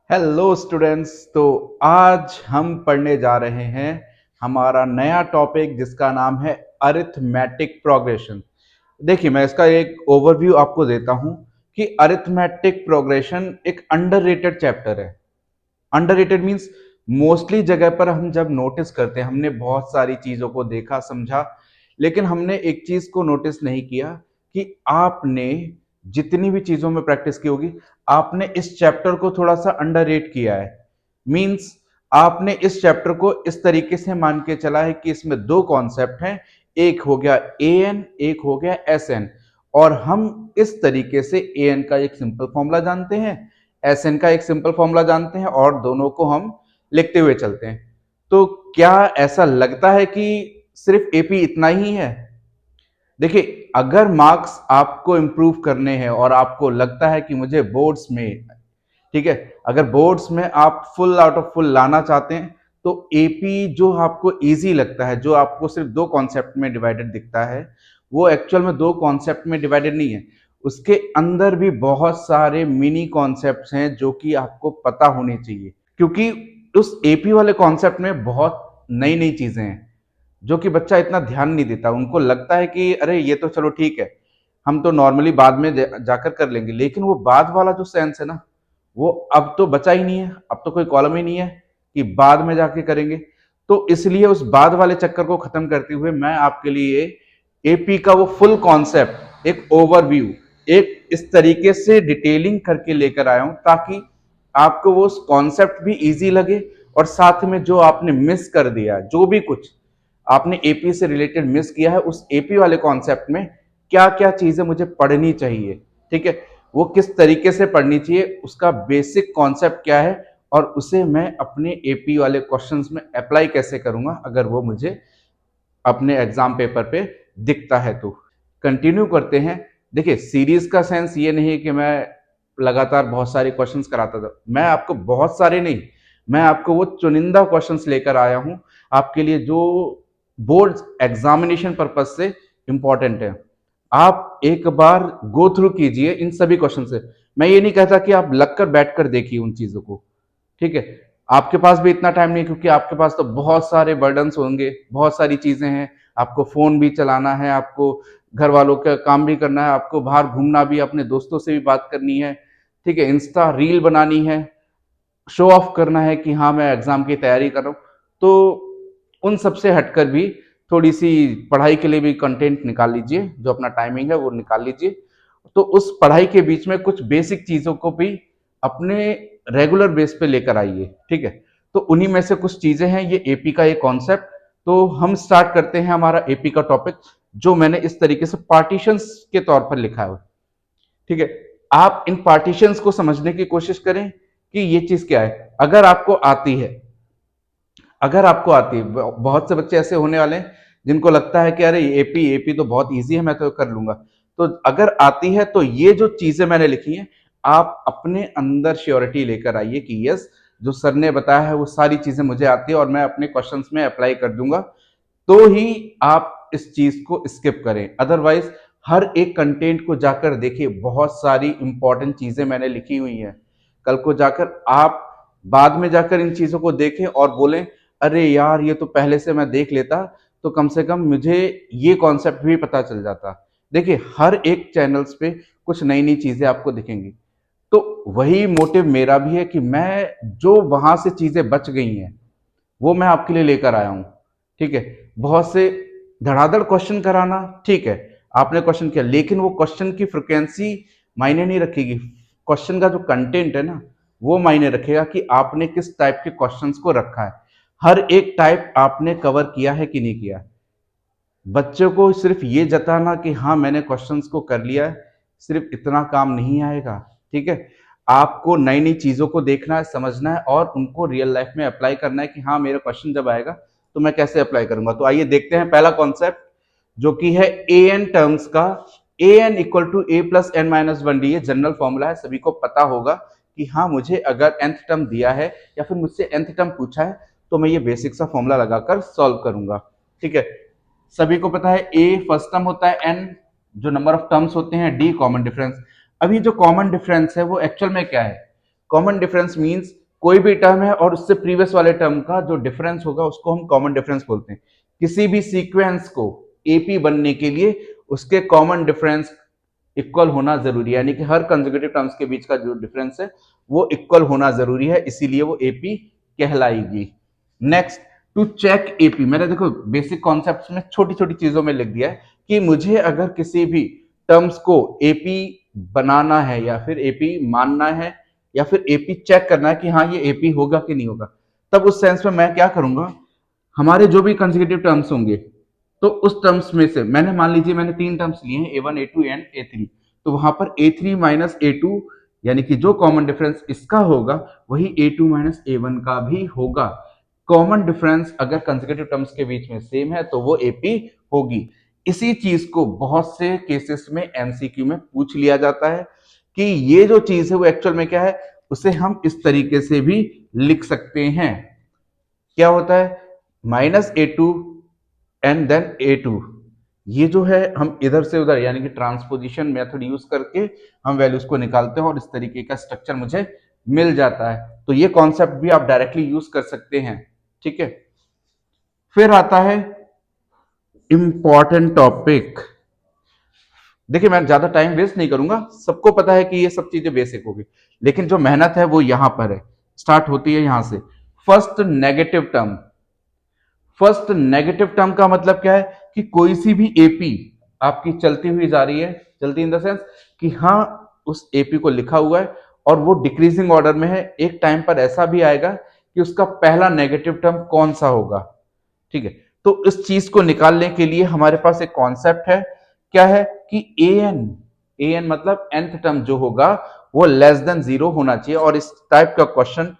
Hello students. तो आज हम पढ़ने जा रहे हैं हमारा नया टॉपिक जिसका नाम है अरिथमेटिक प्रोग्रेशन। देखिए, मैं इसका एक ओवरव्यू आपको देता हूं कि अरिथमेटिक प्रोग्रेशन एक अंडररेटेड चैप्टर है। अंडररेटेड मींस मोस्टली जगह पर हम जब नोटिस करते हैं, हमने बहुत सारी चीजों को देखा समझा, लेकिन हमने एक चीज को नोटिस नहीं किया कि आपने जितनी भी चीजों में प्रैक्टिस की होगी, आपने इस चैप्टर को थोड़ा सा अंडररेट किया है। मींस आपने इस चैप्टर को इस तरीके से मान के चला है कि इसमें दो कॉन्सेप्ट हैं, एक हो गया ए एन, एक हो गया एस एन। और हम इस तरीके से ए एन का एक सिंपल फॉर्मूला जानते हैं, एस एन का एक सिंपल फॉर्मूला जानते हैं, और दोनों को हम लिखते हुए चलते हैं। तो क्या ऐसा लगता है कि सिर्फ एपी इतना ही है? देखिए, अगर मार्क्स आपको इंप्रूव करने हैं और आपको लगता है कि मुझे बोर्ड्स में, ठीक है, अगर बोर्ड्स में आप फुल आउट ऑफ फुल लाना चाहते हैं, तो एपी जो आपको इजी लगता है, जो आपको सिर्फ दो कॉन्सेप्ट में डिवाइडेड दिखता है, वो एक्चुअल में दो कॉन्सेप्ट में डिवाइडेड नहीं है। उसके अंदर भी बहुत सारे मिनी कॉन्सेप्ट्स हैं जो कि आपको पता होने चाहिए, क्योंकि उस एपी वाले कॉन्सेप्ट में बहुत नई नई चीजें हैं जो कि बच्चा इतना ध्यान नहीं देता। उनको लगता है कि अरे ये तो चलो ठीक है, हम तो नॉर्मली बाद में जाकर कर लेंगे, लेकिन वो बाद वाला जो सेंस है ना, वो अब तो बचा ही नहीं है। अब तो कोई कॉलम ही नहीं है कि बाद में जाके करेंगे। तो इसलिए उस बाद वाले चक्कर को खत्म करते हुए मैं आपके लिए एपी का वो फुल कॉन्सेप्ट, एक ओवरव्यू, एक इस तरीके से डिटेलिंग करके लेकर आया हूं, ताकि आपको वो कॉन्सेप्ट भी इजी लगे, और साथ में जो आपने मिस कर दिया, जो भी कुछ आपने एपी से रिलेटेड मिस किया है, उस एपी वाले कॉन्सेप्ट में क्या क्या चीजें मुझे पढ़नी चाहिए, ठीक है, वो किस तरीके से पढ़नी चाहिए, उसका बेसिक कॉन्सेप्ट क्या है, और उसे मैं अपने एपी वाले क्वेश्चंस में अप्लाई कैसे करूंगा अगर वो मुझे अपने एग्जाम पेपर पे दिखता है। तो कंटिन्यू करते हैं। देखिए, सीरीज का सेंस ये नहीं है कि मैं लगातार बहुत सारे क्वेश्चंस कराता था। मैं आपको बहुत सारे नहीं, मैं आपको वो चुनिंदा क्वेश्चंस लेकर आया हूं आपके लिए, जो बोर्ड एग्जामिनेशन पर्पज से इंपॉर्टेंट है। आप एक बार गो थ्रू कीजिए इन सभी क्वेश्चन से। मैं ये नहीं कहता कि आप लग कर बैठ कर देखिए उन चीजों को, ठीक है, आपके पास भी इतना टाइम नहीं है, क्योंकि आपके पास तो बहुत सारे बर्डन्स होंगे, बहुत सारी चीजें हैं, आपको फोन भी चलाना है, आपको घर वालों का काम भी करना है, आपको बाहर घूमना भी, अपने दोस्तों से भी बात करनी है, ठीक है, इंस्टा रील बनानी है, शो ऑफ करना है कि हाँ मैं एग्जाम की तैयारी कर रहा हूँ। तो उन सब से हटकर भी थोड़ी सी पढ़ाई के लिए भी कंटेंट निकाल लीजिए, जो अपना टाइमिंग है वो निकाल लीजिए। तो उस पढ़ाई के बीच में कुछ बेसिक चीजों को भी अपने रेगुलर बेस पे लेकर आइए, ठीक है। तो उन्हीं में से कुछ चीजें हैं ये एपी का एक कॉन्सेप्ट। तो हम स्टार्ट करते हैं हमारा एपी का टॉपिक, जो मैंने इस तरीके से पार्टीशंस के तौर पर लिखा है, ठीक है। आप इन पार्टीशंस को समझने की कोशिश करें कि ये चीज क्या है। अगर आपको आती है, अगर आपको आती है, बहुत से बच्चे ऐसे होने वाले हैं जिनको लगता है कि अरे एपी एपी तो बहुत इजी है, मैं तो कर लूंगा। तो अगर आती है तो ये जो चीजें मैंने लिखी हैं, आप अपने अंदर श्योरिटी लेकर आइए कि यस, जो सर ने बताया है वो सारी चीजें मुझे आती है और मैं अपने क्वेश्चंस में अप्लाई कर दूंगा। तो ही आप इस चीज को स्किप करें, अदरवाइज हर एक कंटेंट को जाकर देखिए, बहुत सारी इंपॉर्टेंट चीजें मैंने लिखी हुई हैं। कल को जाकर आप बाद में जाकर इन चीजों को देखें और बोलें अरे यार ये तो पहले से मैं देख लेता, तो कम से कम मुझे ये कॉन्सेप्ट भी पता चल जाता। देखिए, हर एक चैनल्स पे कुछ नई नई चीजें आपको दिखेंगी। तो वही मोटिव मेरा भी है कि मैं जो वहां से चीजें बच गई हैं वो मैं आपके लिए लेकर आया हूं, ठीक है। बहुत से धड़ाधड़ क्वेश्चन कराना, ठीक है, आपने क्वेश्चन किया, लेकिन वो क्वेश्चन की फ्रिक्वेंसी मायने नहीं रखेगी। क्वेश्चन का जो कंटेंट है ना, वो मायने रखेगा कि आपने किस टाइप के क्वेश्चंस को रखा है, हर एक टाइप आपने कवर किया है कि नहीं किया। बच्चों को सिर्फ ये जताना कि हाँ मैंने क्वेश्चंस को कर लिया है, सिर्फ इतना काम नहीं आएगा, ठीक है। आपको नई नई चीजों को देखना है, समझना है, और उनको रियल लाइफ में अप्लाई करना है कि हाँ मेरा क्वेश्चन जब आएगा तो मैं कैसे अप्लाई करूंगा। तो आइए देखते हैं पहला कॉन्सेप्ट, जो कि है ए एन टर्म्स का। A n equal to A plus n minus one d, ये जनरल फॉर्मूला है, सभी को पता होगा कि हाँ मुझे अगर nth टर्म दिया है या फिर मुझसे nth टर्म पूछा है, तो मैं ये बेसिक सा फॉर्मूला लगाकर सॉल्व करूंगा, ठीक है। सभी को पता है ए फर्स्ट टर्म होता है, एन जो नंबर ऑफ टर्म्स होते हैं, डी कॉमन डिफरेंस। अभी जो कॉमन डिफरेंस है वो एक्चुअल में क्या है, कॉमन डिफरेंस मीन्स कोई भी टर्म है और उससे प्रीवियस वाले टर्म का जो डिफरेंस होगा उसको हम कॉमन डिफरेंस बोलते हैं। किसी भी सीक्वेंस को एपी बनने के लिए उसके कॉमन डिफरेंस इक्वल होना जरूरी है, यानी कि हर कंसेक्यूटिव टर्म्स के बीच का जो डिफरेंस है वो इक्वल होना जरूरी है, इसीलिए वो एपी कहलाएगी। नेक्स्ट, टू चेक एपी, मैंने देखो बेसिक कॉन्सेप्ट्स में छोटी छोटी चीजों में लिख दिया है कि मुझे अगर किसी भी टर्म्स को एपी बनाना है या फिर एपी मानना है या फिर एपी चेक करना है कि हाँ ये एपी होगा कि नहीं होगा, तब उस सेंस में मैं क्या करूंगा, हमारे जो भी कंसेक्यूटिव टर्म्स होंगे तो उस टर्म्स में से मैंने मान लीजिए मैंने तीन टर्म्स लिए हैं A1 A2 एंड A3, तो वहां पर A3 माइनस A2 यानी कि जो कॉमन डिफरेंस इसका होगा वही A2 माइनस A1 का भी होगा। कॉमन डिफरेंस अगर कंसेक्यूटिव टर्म्स के बीच में सेम है तो वो एपी होगी। इसी चीज को बहुत से केसेस में एमसीक्यू में पूछ लिया जाता है कि ये जो चीज है वो एक्चुअल में क्या है, उसे हम इस तरीके से भी लिख सकते हैं। क्या होता है, minus A2 and then A2, ये जो है हम इधर से उधर यानी कि ट्रांसपोजिशन मेथड यूज करके हम वैल्यूज को निकालते हैं और इस तरीके का स्ट्रक्चर मुझे मिल जाता है। तो ये कॉन्सेप्ट भी आप डायरेक्टली यूज कर सकते हैं। ठीक है, फिर आता है इंपॉर्टेंट टॉपिक। देखिए मैं ज्यादा टाइम वेस्ट नहीं करूंगा, सबको पता है कि ये सब चीजें बेसिक होगी, लेकिन जो मेहनत है वो यहां पर है, स्टार्ट होती है यहां से। First negative term, first negative term का मतलब क्या है कि कोई सी भी एपी आपकी चलती हुई जा रही है, चलती इन द सेंस कि हाँ उस एपी को लिखा हुआ है और वो डिक्रीजिंग ऑर्डर में है, एक टाइम पर ऐसा भी आएगा कि उसका पहला नेगेटिव टर्म कौन सा होगा। ठीक है, तो इस चीज को निकालने के लिए हमारे पास एक कॉन्सेप्ट है, क्या है कि एन मतलब nth टर्म जो होगा वो लेस देन 0 होना चाहिए, और इस टाइप का क्वेश्चन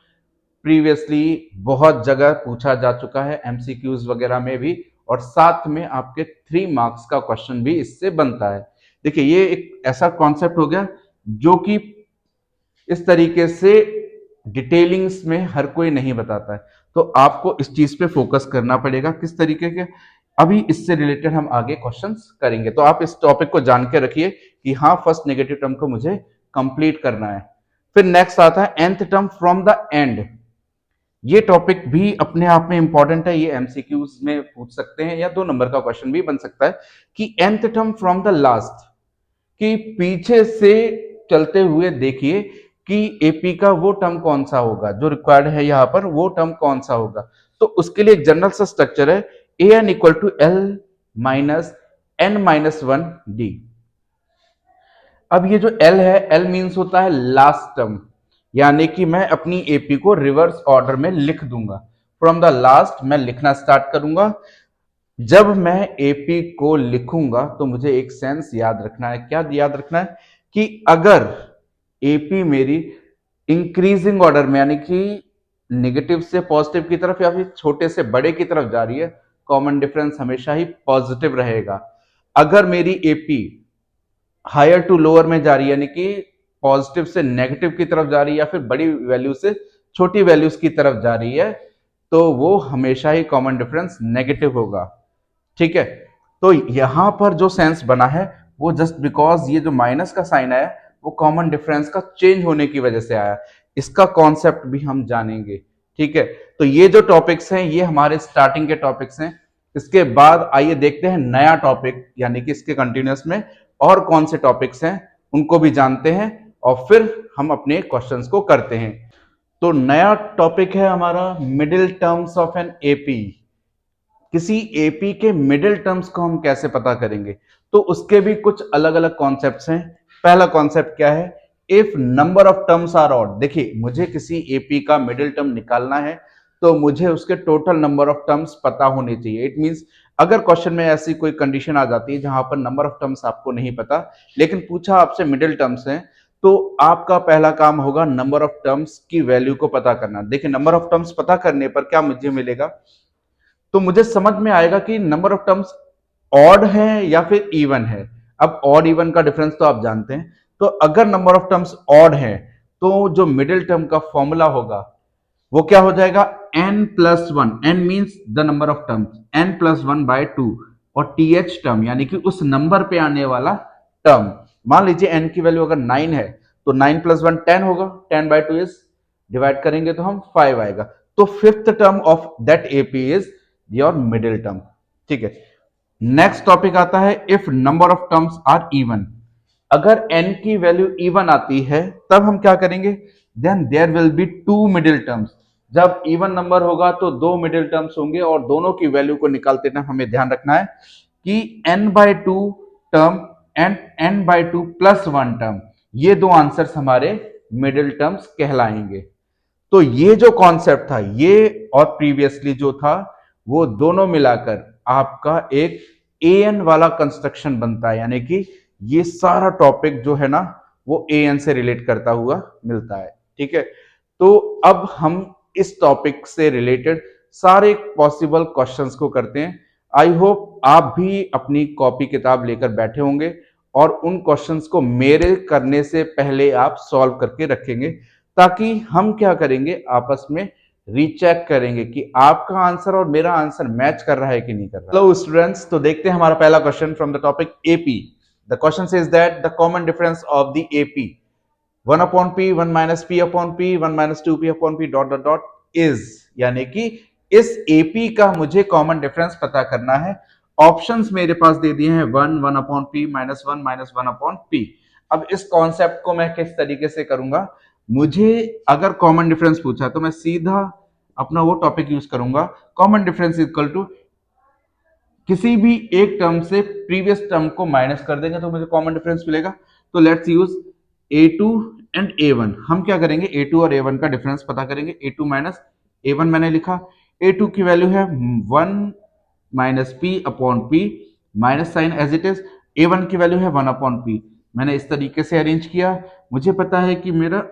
प्रीवियसली बहुत जगह पूछा जा चुका है एमसीक्यूज वगैरह में भी, और साथ में आपके 3 मार्क्स का क्वेश्चन भी इससे बनता है। देखिए ये एक ऐसा कॉन्सेप्ट हो गया जो कि इस तरीके से डिटेलिंग्स में हर कोई नहीं बताता है, तो आपको इस चीज पे फोकस करना पड़ेगा किस तरीके के। अभी इससे रिलेटेड हम आगे क्वेश्चंस करेंगे, तो आप इस टॉपिक को जान के रखिए कि हाँ फर्स्ट नेगेटिव टर्म को मुझे कंप्लीट करना है। फिर नेक्स्ट आता है nth term from the end. ये टॉपिक भी अपने आप में इंपॉर्टेंट है, ये एमसीक्यूज में पूछ सकते हैं या 2 नंबर का क्वेश्चन भी बन सकता है कि nth term from the last, कि पीछे से चलते हुए देखिए कि एपी का वो टर्म कौन सा होगा जो रिक्वायर्ड है यहां पर, वो टर्म कौन सा होगा। तो उसके लिए एक जनरल सा स्ट्रक्चर है an equal to l minus n minus one d. अब ये जो L है, L मीन्स होता है लास्ट टर्म, यानी कि मैं अपनी एपी को रिवर्स ऑर्डर में लिख दूंगा, फ्रॉम द लास्ट मैं लिखना स्टार्ट करूंगा। जब मैं एपी को लिखूंगा तो मुझे एक सेंस याद रखना है, क्या याद रखना है कि अगर एपी मेरी इंक्रीजिंग ऑर्डर में यानी कि नेगेटिव से पॉजिटिव की तरफ या फिर छोटे से बड़े की तरफ जा रही है, कॉमन डिफरेंस हमेशा ही पॉजिटिव रहेगा। अगर मेरी एपी हायर टू लोअर में जा रही है यानी कि पॉजिटिव से नेगेटिव की तरफ जा रही है या फिर बड़ी वैल्यू से छोटी वैल्यूज की तरफ जा रही है, तो वो हमेशा ही कॉमन डिफरेंस नेगेटिव होगा। ठीक है, तो यहां पर जो सेंस बना है वो जस्ट बिकॉज ये जो माइनस का साइन आया वो कॉमन डिफरेंस का चेंज होने की वजह से आया, इसका कॉन्सेप्ट भी हम जानेंगे। ठीक है, तो ये जो टॉपिक्स हैं ये हमारे स्टार्टिंग के टॉपिक्स हैं। इसके बाद आइए देखते हैं नया टॉपिक, यानी कि इसके कंटिन्यूअस में और कौन से टॉपिक्स हैं उनको भी जानते हैं और फिर हम अपने क्वेश्चंस को करते हैं। तो नया टॉपिक है हमारा middle terms of an AP. किसी एपी के मिडिल टर्म्स को हम कैसे पता करेंगे, तो उसके भी कुछ अलग अलग कॉन्सेप्ट्स हैं। पहला कॉन्सेप्ट क्या है, if number of terms are odd. देखिए मुझे किसी एपी का मिडिल टर्म निकालना है तो मुझे उसके टोटल नंबर ऑफ टर्म्स पता होने चाहिए। इट मींस अगर क्वेश्चन में ऐसी कोई कंडीशन आ जाती है जहां पर नंबर ऑफ टर्म्स आपको नहीं पता लेकिन पूछा आपसे मिडिल टर्म्स हैं, तो आपका पहला काम होगा नंबर ऑफ टर्म्स की वैल्यू को पता करना। देखिए नंबर ऑफ टर्म्स पता करने पर क्या मुझे मिलेगा, तो मुझे समझ में आएगा कि नंबर ऑफ टर्म्स ऑड है या फिर इवन है। अब ऑड इवन का डिफरेंस तो आप जानते हैं, तो अगर नंबर ऑफ टर्म्स ऑड है तो जो मिडिल टर्म का फॉर्मूला होगा वो क्या हो जाएगा, n plus one. n means the number of terms, n plus one by two, और th टर्म यानी कि उस नंबर पे आने वाला टर्म। मान लीजिए n की वैल्यू अगर 9 है तो 9 प्लस 1 10 होगा, 10 बाई 2 इज, डिवाइड करेंगे तो हम 5 आएगा। तो fifth term of that AP is your middle term. ठीक है, नेक्स्ट टॉपिक आता है if number of terms are even. अगर n की वैल्यू इवन आती है तब हम क्या करेंगे, then there will be two middle terms. जब इवन नंबर होगा तो दो मिडिल टर्म्स होंगे और दोनों की वैल्यू को निकालते टाइम हमें ध्यान रखना है कि n/2 term and n/2 plus 1 term, ये दो आंसर्स हमारे मिडिल टर्म्स कहलाएंगे। तो ये जो कॉन्सेप्ट था ये और प्रीवियसली जो था वो दोनों मिलाकर आपका एक an वाला कंस्ट्रक्शन बनता है, यानी कि ये सारा टॉपिक जो है ना वो an से रिलेट करता हुआ मिलता है। ठीक है, तो अब हम इस टॉपिक से रिलेटेड सारे पॉसिबल क्वेश्चंस को करते हैं। आई होप आप भी अपनी कॉपी किताब लेकर बैठे होंगे और उन क्वेश्चंस को मेरे करने से पहले आप सॉल्व करके रखेंगे, ताकि हम क्या करेंगे, आपस में रीचेक करेंगे कि आपका आंसर और मेरा आंसर मैच कर रहा है कि नहीं कर रहा। हेलो स्टूडेंट्स, तो देखते हैं हमारा पहला question from the topic AP. The question says that the common difference of the AP 1 upon p 1 minus p upon p 1 minus 2p upon p dot dot dot is, यानी कि इस AP का मुझे कॉमन डिफरेंस पता करना है। Options मेरे पास दे दिए हैं 1 1 upon p minus 1 minus 1 upon p। अब इस कॉन्सेप्ट को मैं किस तरीके से करूंगा, मुझे अगर कॉमन डिफरेंस पूछा तो मैं सीधा अपना वो टॉपिक यूज करूंगा, कॉमन डिफरेंस इक्वल टू किसी भी एक टर्म से प्रीवियस टर्म को माइनस कर देंगे तो मुझे कॉमन डिफरेंस मिलेगा। तो let's use a2 and a1। हम क्या करेंगे, a2 और a1 का डिफरेंस पता करेंगे। a2 माइनस a1 मैंने लिखा, a2 की वैल्यू है 1 minus p upon p, minus sign as it is. a1 की वैल्यू है 1 अपॉन p। मैंने इस तरीके से अरेंज किया। मुझे पता है कि मेरा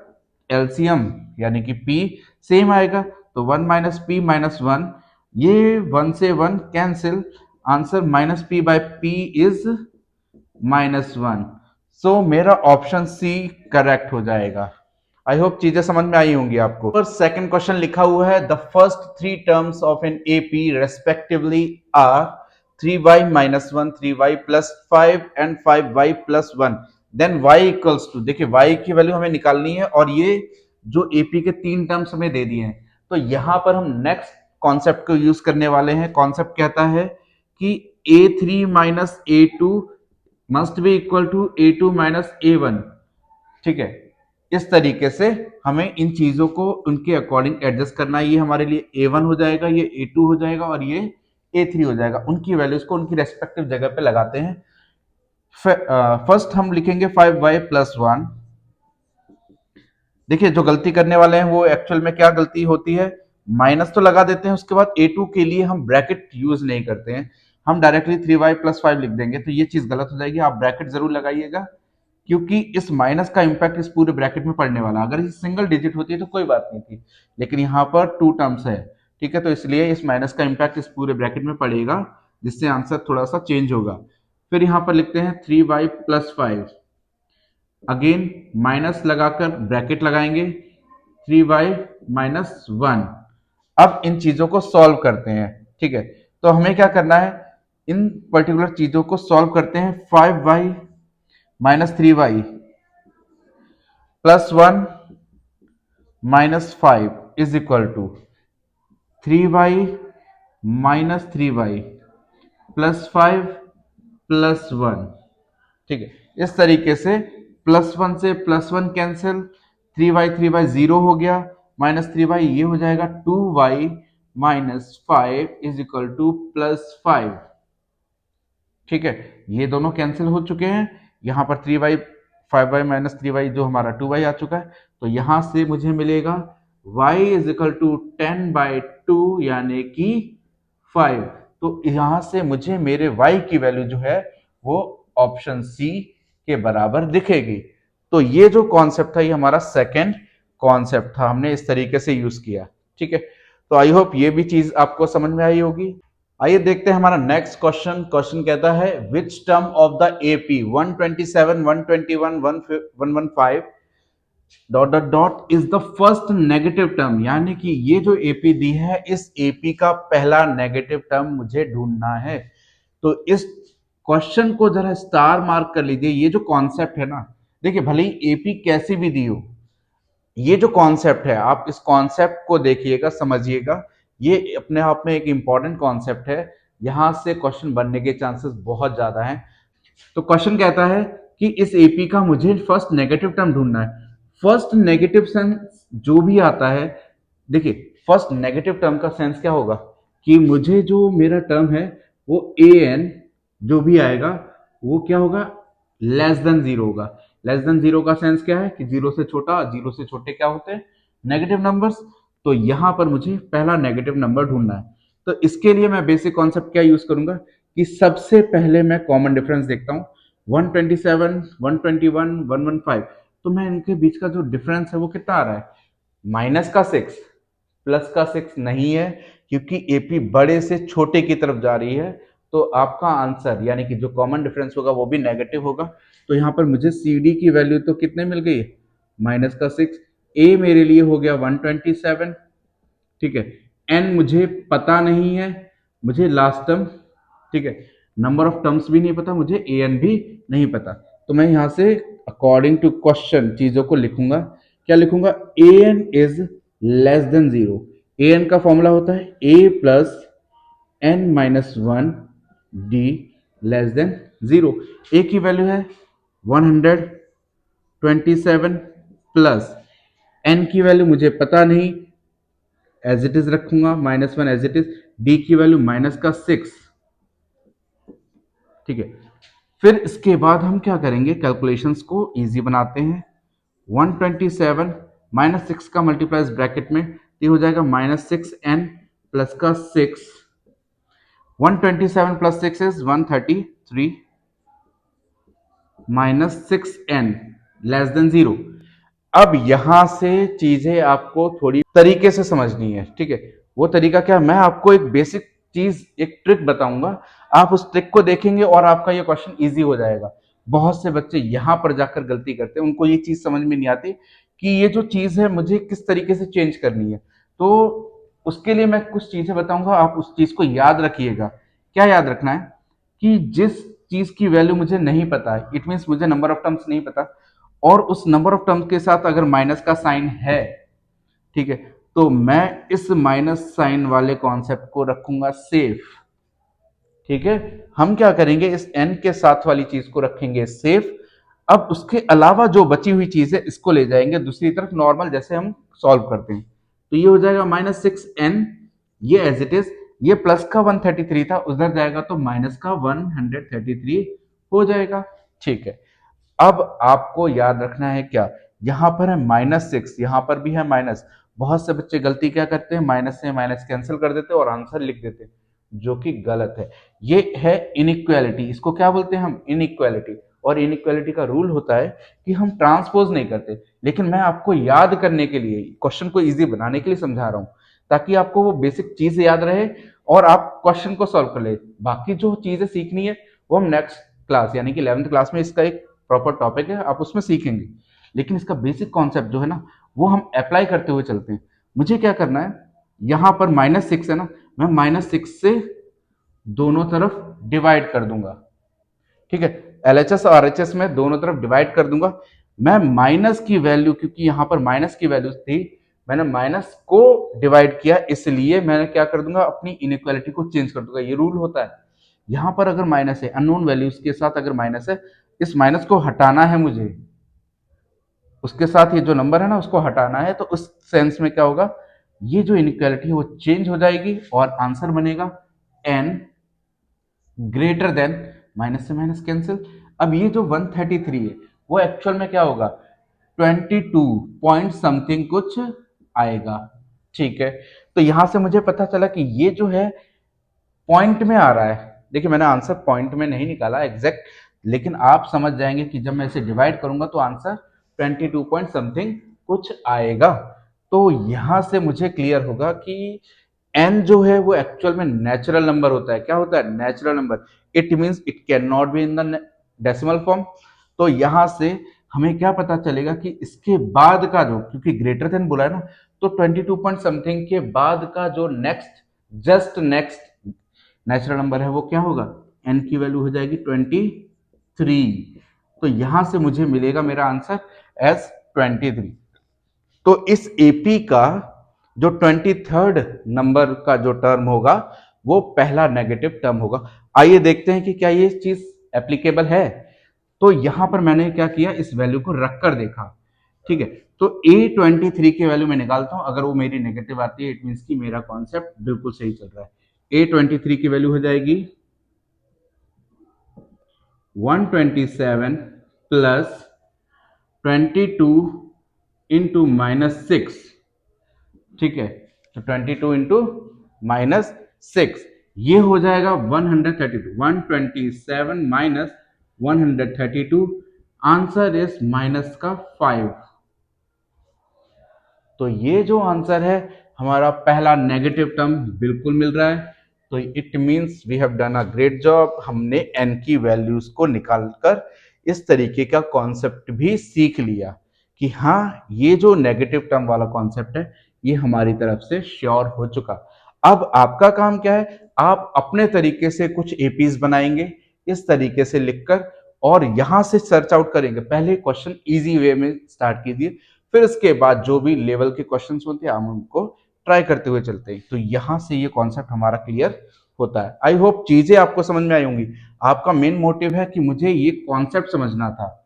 एलसीएम यानी कि p सेम आएगा, तो 1 माइनस p माइनस 1, ये 1 से 1 cancel, answer minus p by p is minus 1। So मेरा ऑप्शन सी करेक्ट हो जाएगा। आई होप चीजें समझ में आई होंगी आपको। पर सेकंड क्वेश्चन लिखा हुआ है the first three terms of an AP respectively are 3y minus 1 3y plus 5 and 5y plus 1, then y equals to, देखिए y की वैल्यू हमें निकालनी है और ये जो एपी के तीन टर्म्स हमें दे दिए हैं। तो यहां पर हम नेक्स्ट कॉन्सेप्ट को यूज करने वाले हैं। कॉन्सेप्ट कहता है कि a3 minus a2 must be equal to a2 minus a1। ठीक है, इस तरीके से हमें इन चीजों को उनके अकॉर्डिंग एडजस्ट करना है। ये हमारे लिए a1 हो जाएगा, ये a2 हो जाएगा और ये a3 हो जाएगा। उनकी वैल्यूज को उनकी रेस्पेक्टिव जगह पे लगाते हैं। फर्स्ट हम लिखेंगे 5y प्लस 1। देखिए जो गलती करने वाले हैं वो एक्चुअल में क्या गलती होती है, माइनस तो लगा देते हैं, उसके बाद a2 के लिए हम ब्रैकेट यूज नहीं करते हैं, हम डायरेक्टली 3y प्लस 5 लिख देंगे। तो ये चीज गलत हो जाएगी, आप ब्रैकेट जरूर लगाइएगा, क्योंकि इस माइनस का इंपैक्ट इस पूरे ब्रैकेट में पड़ने वाला। अगर ये सिंगल डिजिट होती है तो कोई बात नहीं थी, लेकिन यहाँ पर टू टर्म्स है। ठीक है, तो इसलिए इस माइनस का इंपैक्ट इस पूरे ब्रैकेट में पड़ेगा, जिससे आंसर थोड़ा सा चेंज होगा। फिर यहाँ पर लिखते हैं 3y प्लस 5, अगेन माइनस लगाकर ब्रैकेट लगाएंगे 3y माइनस 1। अब इन चीजों को सॉल्व करते हैं। ठीक है, तो हमें क्या करना है, इन पर्टिकुलर चीजों को सॉल्व करते हैं। 5y minus 3y plus 1 minus 5 is equal to 3y minus 3y plus 5 plus 1। ठीक है, इस तरीके से प्लस 1 से प्लस 1 कैंसिल, 3y 0 हो गया, माइनस 3y ये हो जाएगा 2y minus 5 is equal two plus 5। ठीक है, ये दोनों कैंसिल हो चुके हैं। यहाँ पर 3y 5y माइनस 3y जो हमारा 2y आ चुका है, तो यहां से मुझे मिलेगा y इज इक्वल टू 10/2 यानी कि 5। तो यहां से मुझे मेरे y की वैल्यू जो है वो ऑप्शन सी के बराबर दिखेगी। तो ये जो कॉन्सेप्ट था ये हमारा सेकेंड कॉन्सेप्ट था, हमने इस तरीके से यूज किया। ठीक है, तो आई होप ये भी चीज आपको समझ में आई होगी। आइए देखते हैं हमारा नेक्स्ट क्वेश्चन। क्वेश्चन कहता है which term of the AP 127 121 115 dot dot dot is the first negative term, यानी कि ये जो एपी दी है इस एपी का पहला नेगेटिव टर्म मुझे ढूंढना है। तो इस क्वेश्चन को जरा स्टार मार्क कर लीजिए। ये जो कॉन्सेप्ट है ना, देखिए भले ही एपी कैसी भी दी हो, ये जो कॉन्सेप्ट है आप इस कॉन्सेप्ट को देखिएगा, समझिएगा, ये अपने आप में एक इंपॉर्टेंट कॉन्सेप्ट है। यहां से क्वेश्चन बनने के चांसेस बहुत ज्यादा हैं। तो क्वेश्चन कहता है कि इस एपी का मुझे फर्स्ट नेगेटिव टर्म ढूंढना है। फर्स्ट नेगेटिव सेंस जो भी आता है, देखिए फर्स्ट नेगेटिव टर्म का सेंस क्या होगा कि मुझे जो मेरा टर्म है वो ए एन जो भी आएगा वो क्या होगा, लेस देन जीरो होगा। लेस देन जीरो का सेंस क्या है कि जीरो से छोटा, जीरो से छोटे क्या होते हैं, नेगेटिव नंबर्स। तो यहां पर मुझे पहला नेगेटिव नंबर ढूंढना है। तो इसके लिए मैं बेसिक कॉन्सेप्ट क्या यूज करूंगा कि सबसे पहले मैं कॉमन डिफरेंस देखता हूँ। 127, 121, 115, तो मैं इनके बीच का जो डिफरेंस है वो कितना आ रहा है, माइनस का 6, प्लस का 6 नहीं है, क्योंकि एपी बड़े से छोटे की तरफ जा रही है। तो आपका आंसर यानी कि जो कॉमन डिफरेंस होगा वो भी नेगेटिव होगा। तो यहां पर मुझे सी डी की वैल्यू तो कितने मिल गई, माइनस का 6। ए मेरे लिए हो गया 127, ठीक है। एन मुझे पता नहीं है, मुझे लास्ट टर्म, ठीक है, नंबर ऑफ टर्म्स भी नहीं पता, मुझे ए एन भी नहीं पता। तो मैं यहां से अकॉर्डिंग टू क्वेश्चन चीजों को लिखूंगा। क्या लिखूंगा, A n is less than zero. A n का फॉर्मूला होता है A plus n minus one d less than zero. A की वैल्यू है 127 प्लस एन की वैल्यू मुझे पता नहीं, एज इट इज रखूंगा, minus one as it is. D की वैल्यू माइनस का 6, ठीक है। फिर इसके बाद हम क्या करेंगे, कैलकुलेशंस को इजी बनाते हैं। 127 माइनस 6 का मल्टीप्लाइज ब्रैकेट में, ये हो जाएगा माइनस 6n प्लस का 6। 127 plus 6 is 133 minus 6n less than zero. अब यहां से चीजें आपको थोड़ी तरीके से समझनी है, ठीक है। वो तरीका क्या, मैं आपको एक बेसिक चीज, एक ट्रिक बताऊंगा, आप उस ट्रिक को देखेंगे और आपका ये क्वेश्चन इजी हो जाएगा। बहुत से बच्चे यहां पर जाकर गलती करते हैं, उनको ये चीज समझ में नहीं आती कि ये जो चीज है मुझे किस तरीके से चेंज करनी है। तो उसके लिए मैं कुछ चीजें बताऊंगा, आप उस चीज को याद रखिएगा। क्या याद रखना है कि जिस चीज की वैल्यू मुझे नहीं पता है, इट मीन्स मुझे नंबर ऑफ टर्म्स नहीं पता, और उस नंबर ऑफ टर्म्स के साथ अगर माइनस का साइन है, ठीक है, तो मैं इस माइनस साइन वाले कॉन्सेप्ट को रखूंगा सेफ, ठीक है। हम क्या करेंगे, इस एन के साथ वाली चीज को रखेंगे सेफ। अब उसके अलावा जो बची हुई चीज है इसको ले जाएंगे दूसरी तरफ नॉर्मल, जैसे हम सॉल्व करते हैं। तो ये हो जाएगा माइनस 6n, ये एज इट इज। ये प्लस का 133 था, उधर जाएगा तो माइनस का 133 हो जाएगा, ठीक है। अब आपको याद रखना है क्या, यहां पर है माइनस 6, यहां पर भी है माइनस। बहुत से बच्चे गलती क्या करते हैं, माइनस से माइनस कैंसिल कर देते हैं और आंसर लिख देते हैं, जो कि गलत है। ये है इनइक्वालिटी, इसको क्या बोलते हैं हम, इनइक्वालिटी। और इनइक्वालिटी का रूल होता है कि हम ट्रांसपोज नहीं करते। लेकिन मैं आपको याद करने के लिए, क्वेश्चन को इजी बनाने के लिए समझा रहा हूं, ताकि आपको वो बेसिक चीज याद रहे और आप क्वेश्चन को सॉल्व कर ले। बाकी जो चीजें सीखनी है वो हम नेक्स्ट क्लास यानी कि 11th क्लास में, इसका एक प्रॉपर टॉपिक है, आप उसमें सीखेंगे। लेकिन इसका बेसिक कॉन्सेप्ट जो है ना, वो हम अप्लाई करते हुए चलते हैं। मुझे क्या करना है, यहां पर माइनस 6 है ना, मैं माइनस 6 से दोनों तरफ डिवाइड कर दूंगा, ठीक है। एलएचएस और आरएचएस में दोनों तरफ डिवाइड कर दूंगा। मैं माइनस की वैल्यू, क्योंकि यहां पर माइनस की वैल्यू थी, मैंने माइनस को डिवाइड किया, इसलिए मैंने क्या कर दूंगा, अपनी इनइक्वालिटी को चेंज कर दूंगा। ये रूल होता है। यहां पर अगर माइनस है, अननोन वैल्यूज के साथ अगर माइनस है, इस माइनस को हटाना है मुझे, उसके साथ ये जो नंबर है ना उसको हटाना है। तो उस सेंस में क्या होगा, ये जो इनइक्वालिटी है वो चेंज हो जाएगी और आंसर बनेगा n ग्रेटर देन, माइनस से माइनस कैंसिल। अब ये जो 133 है वो एक्चुअल में क्या होगा, 22 पॉइंट समथिंग कुछ आएगा, ठीक है। तो यहां से मुझे पता चला कि ये जो है पॉइंट में आ रहा है। देखिए मैंने आंसर पॉइंट में नहीं निकाला एग्जैक्ट, लेकिन आप समझ जाएंगे कि जब मैं इसे डिवाइड करूंगा तो आंसर 22 पॉइंट समथिंग कुछ आएगा। तो यहां से मुझे क्लियर होगा कि एन जो है वो एक्चुअल में नेचुरल नंबर होता है। क्या होता है, natural number. It means it can not be in the decimal form. तो यहां से हमें क्या पता चलेगा कि इसके बाद का जो, क्योंकि ग्रेटर देन बोला है ना, तो 22 पॉइंट समथिंग के बाद का जो next, just next natural number है वो क्या होगा, एन की वैल्यू हो जाएगी 23। तो यहां से मुझे मिलेगा मेरा आंसर एस 23। तो इस एपी का जो 23rd नंबर का जो टर्म होगा वो पहला नेगेटिव टर्म होगा। आइए देखते हैं कि क्या ये चीज एप्लीकेबल है। तो यहां पर मैंने क्या किया, इस वैल्यू को रख कर देखा। ठीक है, तो A23 की वैल्यू मैं निकालता हूं, अगर वो मेरी नेगेटिव आती है इट मीन कि मेरा कॉन्सेप्ट बिल्कुल सही चल रहा है। A23 की वैल्यू हो जाएगी 127 प्लस 22 इंटू -6। ठीक है, तो 22 इंटू -6 ये हो जाएगा 132। 127 माइनस 132, आंसर इज माइनस का 5। तो ये जो आंसर है हमारा पहला नेगेटिव टर्म बिल्कुल मिल रहा है। तो it means we have done a great job. हमने एन की वैल्यूज को निकालकर इस तरीके का कॉन्सेप्ट भी सीख लिया कि हाँ, ये जो नेगेटिव टर्म वाला कॉन्सेप्ट है ये हमारी तरफ से श्योर हो चुका। अब आपका काम क्या है, आप अपने तरीके से कुछ एपीज बनाएंगे इस तरीके से लिखकर और यहां से सर्च आउट करेंगे। पहले क्वेश्चन इजी वे में स्टार्ट कीजिए, फिर इसके बाद जो भी लेवल के क्वेश्चंस होते हैं हम उनको ट्राई करते हुए चलते हैं। तो यहां से ये कॉन्सेप्ट हमारा क्लियर होता है। आई होप चीजें आपको समझ में आई होंगी। आपका मेन मोटिव है कि मुझे ये कॉन्सेप्ट समझना था,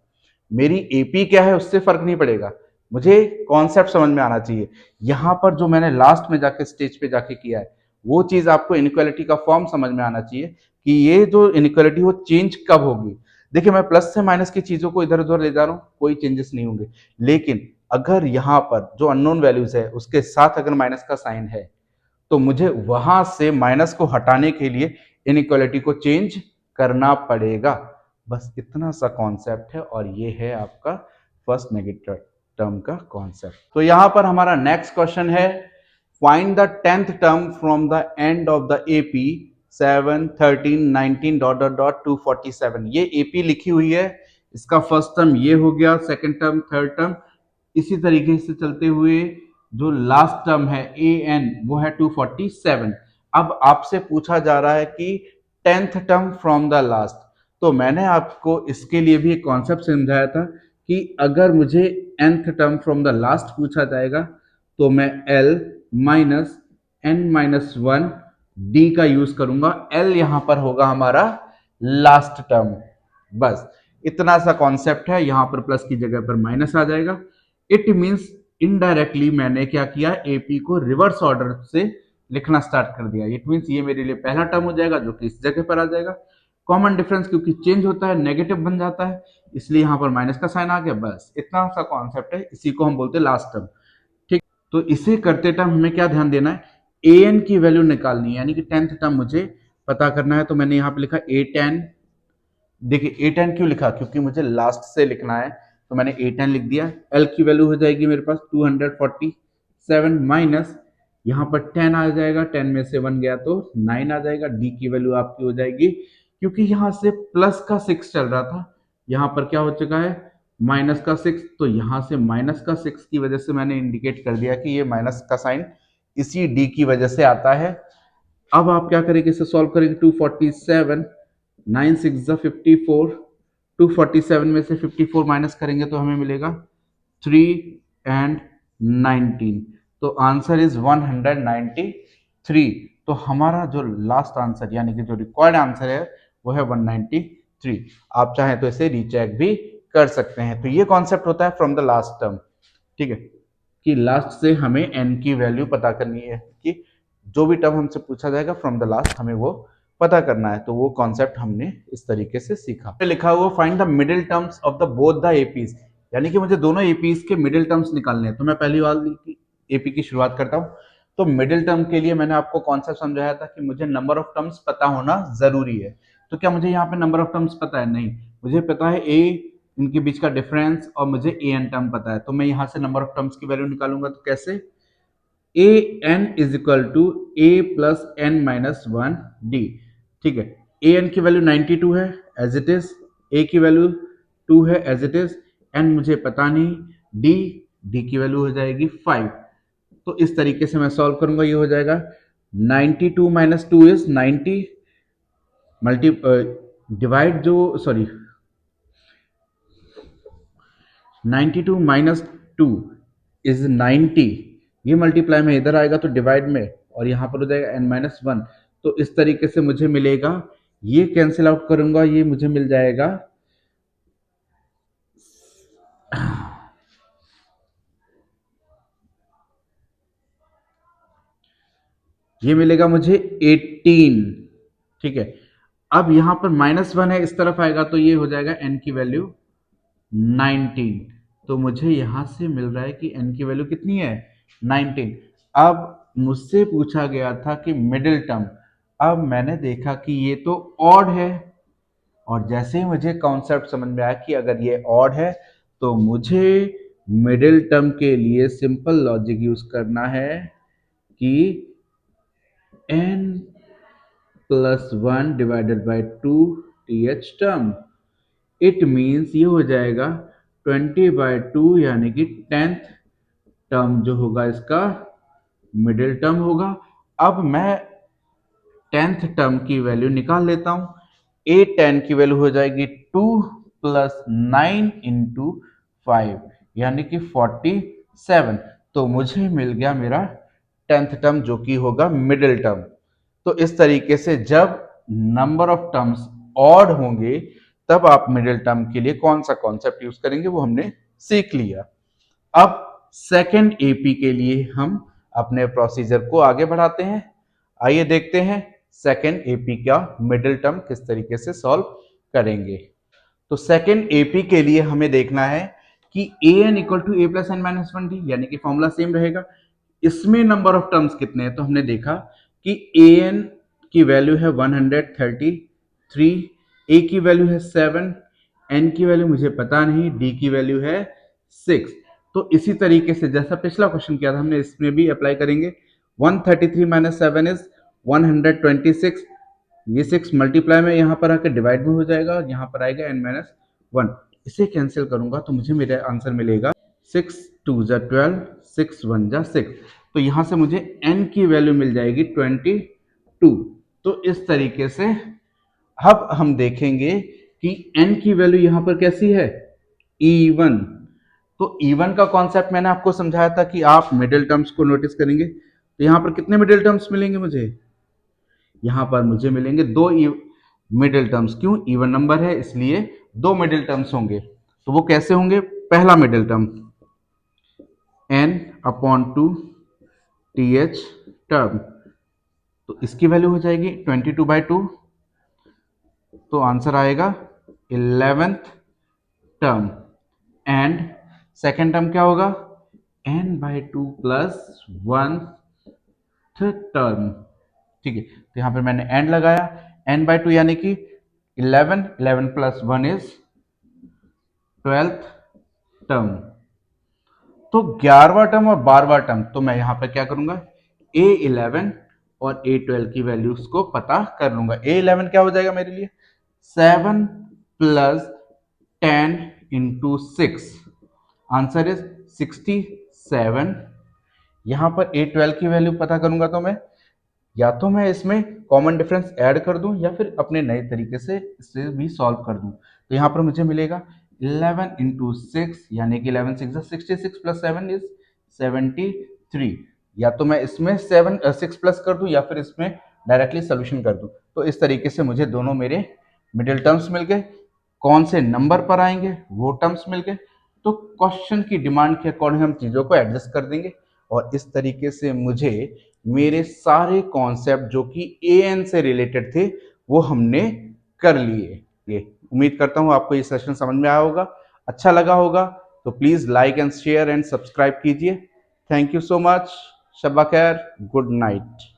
मेरी एपी क्या है उससे फर्क नहीं पड़ेगा, मुझे कॉन्सेप्ट समझ में आना चाहिए। यहां पर जो मैंने लास्ट में जाके स्टेज पे जाके किया है वो चीज आपको इनइक्वालिटी का फॉर्म समझ में आना चाहिए कि ये जो इनइक्वालिटी वो चेंज कब होगी। देखिए, मैं प्लस से माइनस की चीजों को इधर उधर ले जा रहा हूँ, कोई चेंजेस नहीं होंगे। लेकिन अगर यहाँ पर जो अननोन वैल्यूज है उसके साथ अगर माइनस का साइन है तो मुझे वहां से माइनस को हटाने के लिए इनइक्वालिटी को चेंज करना पड़ेगा। बस इतना सा कॉन्सेप्ट है और ये है आपका फर्स्ट नेगेटिव टर्म का कॉन्सेप्ट। तो यहां पर हमारा नेक्स्ट क्वेश्चन है, find the 10th term from the end of the AP 7 13 19 dot dot dot 247। ये एपी लिखी हुई है, इसका फर्स्ट टर्म ये हो गया, सेकंड टर्म, थर्ड टर्म, इसी तरीके से चलते हुए जो लास्ट टर्म है ए एन वो है 247। अब आपसे पूछा जा रहा है कि 10th term from the last. तो मैंने आपको इसके लिए भी एक कॉन्सेप्ट समझाया था कि अगर मुझे nth term from the last पूछा जाएगा तो मैं l minus n minus one D का यूज करूंगा। l यहां पर होगा हमारा लास्ट टर्म। बस इतना सा कॉन्सेप्ट है, यहां पर प्लस की जगह पर माइनस आ जाएगा। इट मींस इनडायरेक्टली मैंने क्या किया, एपी को रिवर्स ऑर्डर से लिखना स्टार्ट कर दिया। इट मींस ये मेरे लिए पहला टर्म हो जाएगा जो कि इस जगह पर आ जाएगा। कॉमन डिफरेंस क्योंकि चेंज होता है नेगेटिव बन जाता है, इसलिए यहां पर माइनस का साइन आ गया। बस इतना सा कॉन्सेप्ट है, इसी को हम बोलते हैं लास्ट टर्म। ठीक, तो इसे करते टाइम हमें क्या ध्यान देना है, ए एन की वैल्यू निकालनी है, यानी कि 10th टर्म मुझे पता करना है। तो मैंने यहाँ पे लिखा A10। देखिए A10 क्यों लिखा, क्योंकि मुझे लास्ट से लिखना है, तो मैंने A10 लिख दिया। L की वैल्यू हो जाएगी मेरे पास 247 माइनस यहाँ पर 10 आ जाएगा, 10 में से 1 गया तो 9 आ जाएगा। D की वैल्यू आपकी हो जाएगी, क्योंकि यहाँ से प्लस का 6 चल रहा था, यहाँ पर क्या हो चुका है माइनस का 6। तो यहाँ से माइनस का 6 की वजह से मैंने इंडिकेट कर दिया कि ये माइनस का साइन इसी D की वजह से आता है। अब आप क्या करेंगे, इसे सॉल्व करेंगे। 247 9 6 54, 247 में से 54 माइनस करेंगे तो हमें मिलेगा 3 एंड 19। तो आंसर इज 193। तो हमारा जो लास्ट आंसर यानी कि जो रिक्वायर्ड आंसर है वो है 193। आप चाहें तो इसे रीचेक भी कर सकते हैं। तो ये कॉन्सेप्ट होता है फ्रॉम द लास्ट टर्म। ठीक है, कि लास्ट से हमें एन की वैल्यू पता करनी है, कि जो भी टर्म हमसे पूछा जाएगा फ्रॉम द लास्ट हमें वो पता करना है। तो वो कॉन्सेप्ट हमने इस तरीके से सीखा। लिखा हुआ find the middle terms of the both the APs, यानी कि मुझे दोनों एपीज के मिडिल टर्म्स निकालने हैं। तो मैं पहली वाली एपी की शुरुआत करता हूँ। तो मिडिल टर्म के लिए मैंने आपको कॉन्सेप्ट समझाया था कि मुझे नंबर ऑफ टर्म्स पता होना जरूरी है। तो क्या मुझे यहाँ पे नंबर ऑफ टर्म्स पता है? नहीं, मुझे पता है ए इनके बीच का डिफरेंस और मुझे ए एन टर्म पता है। तो मैं यहाँ से नंबर ऑफ टर्म्स की वैल्यू निकालूंगा। तो कैसे, A n is equal to A plus n minus one d. ठीक है, ए एन की वैल्यू 92 है एज इट इज, ए की वैल्यू 2 है एज इट इज, एन मुझे पता नहीं, डी डी की वैल्यू हो जाएगी 5। तो इस तरीके से मैं सॉल्व करूंगा। ये हो जाएगा 92 माइनस 2 इज 90 मल्टी डिवाइड जो सॉरी 92 माइनस 2 इज 90। ये मल्टीप्लाई में इधर आएगा तो डिवाइड में, और यहाँ पर हो जाएगा n माइनस वन। तो इस तरीके से मुझे मिलेगा, ये कैंसिल आउट करूंगा, ये मुझे मिल जाएगा, ये मिलेगा मुझे 18। ठीक है, अब यहां पर माइनस वन है, इस तरफ आएगा तो ये हो जाएगा n की वैल्यू 19। तो मुझे यहां से मिल रहा है कि n की वैल्यू कितनी है, 19। अब मुझसे पूछा गया था कि मिडिल टर्म। अब मैंने देखा कि ये तो ऑड है, और जैसे ही मुझे कॉन्सेप्ट समझ में आया कि अगर ये ऑड है तो मुझे मिडिल टर्म के लिए सिंपल लॉजिक यूज करना है कि n plus one divided by two T H term. It means ये हो जाएगा 20/2, यानी कि 10th टर्म जो होगा इसका मिडिल टर्म होगा। अब मैं 10th टर्म की वैल्यू निकाल लेता हूं। a10 की वैल्यू हो जाएगी 2 प्लस 9 इंटू 5, यानी कि 47। तो मुझे मिल गया मेरा 10th टर्म जो कि होगा मिडिल टर्म। तो इस तरीके से जब नंबर ऑफ टर्म्स ऑड होंगे तब आप मिडिल टर्म के लिए कौन सा कॉन्सेप्ट यूज करेंगे वो हमने सीख लिया। अब सेकंड एपी के लिए हम अपने प्रोसीजर को आगे बढ़ाते हैं। आइए देखते हैं सेकंड एपी का मिडिल टर्म किस तरीके से सॉल्व करेंगे। तो सेकंड एपी के लिए हमें देखना है कि A n equal to A plus n minus one d, यानी कि फॉर्मूला सेम रहेगा। इसमें नंबर ऑफ टर्म्स कितने हैं, तो हमने देखा कि ए एन की वैल्यू है 133, ए की वैल्यू है 7, एन की वैल्यू मुझे पता नहीं, डी की वैल्यू है 6। तो इसी तरीके से जैसा पिछला क्वेश्चन किया था हमने इसमें भी अप्लाई करेंगे। 133 माइनस 7 इज 126। ये 6 मल्टीप्लाई में यहाँ पर आकर डिवाइड में हो जाएगा, और यहाँ पर आएगा n माइनस वन। इसे कैंसिल करूंगा तो मुझे मेरा आंसर मिलेगा 6 2 जा 12, 6 1 जा 6। तो यहाँ से मुझे n की वैल्यू मिल जाएगी 22। तो इस तरीके से अब हम देखेंगे कि n की वैल्यू यहाँ पर कैसी है, E1। तो E1 का कॉन्सेप्ट मैंने आपको समझाया था कि आप मिडिल टर्म्स को नोटिस करेंगे। तो यहाँ पर कितने मिडिल टर्म्स मिलेंगे मुझे, यहां पर मुझे मिलेंगे दो मिडिल टर्म्स। क्यों, इवन नंबर है इसलिए दो मिडिल टर्म्स होंगे। तो वो कैसे होंगे, पहला middle term n upon two T H term, तो इसकी वैल्यू हो जाएगी 22/2। तो आंसर आएगा 11th term. And second term क्या होगा, n/2 प्लस 1th टर्म। ठीक है, तो यहां पर मैंने एंड लगाया, n/2 यानी कि 11, 11 प्लस 1 इज 12th टर्म। तो 11वां टर्म और 12वां टर्म, तो मैं यहां पर क्या करूंगा, a11 और a12 की वैल्यूज को पता कर लूंगा। a11 क्या हो जाएगा मेरे लिए, 7 प्लस 10 इंटू 6, आंसर इज 67। यहां पर a12 की वैल्यू पता करूंगा तो मैं या तो मैं इसमें कॉमन डिफरेंस ऐड कर दूं या फिर अपने नए तरीके से इसे भी सॉल्व कर दूं। तो यहाँ पर मुझे मिलेगा 11 इंटू 6, यानी कि 11 6 66 प्लस 7 इज 73। या तो मैं इसमें 6 प्लस कर दूं या फिर इसमें डायरेक्टली सोल्यूशन कर दूं। तो इस तरीके से मुझे दोनों मेरे मिडिल टर्म्स मिल गए। कौन से नंबर पर आएंगे वो टर्म्स मिल गए। तो क्वेश्चन की डिमांड के अकॉर्डिंग हम चीज़ों को एडजस्ट कर देंगे, और इस तरीके से मुझे मेरे सारे कॉन्सेप्ट जो कि एएन से रिलेटेड थे वो हमने कर लिए। ये उम्मीद करता हूं आपको ये सेशन समझ में आया होगा, अच्छा लगा होगा। तो please like and share and subscribe कीजिए। Thank you so much. शब्बा खैर, गुड नाइट।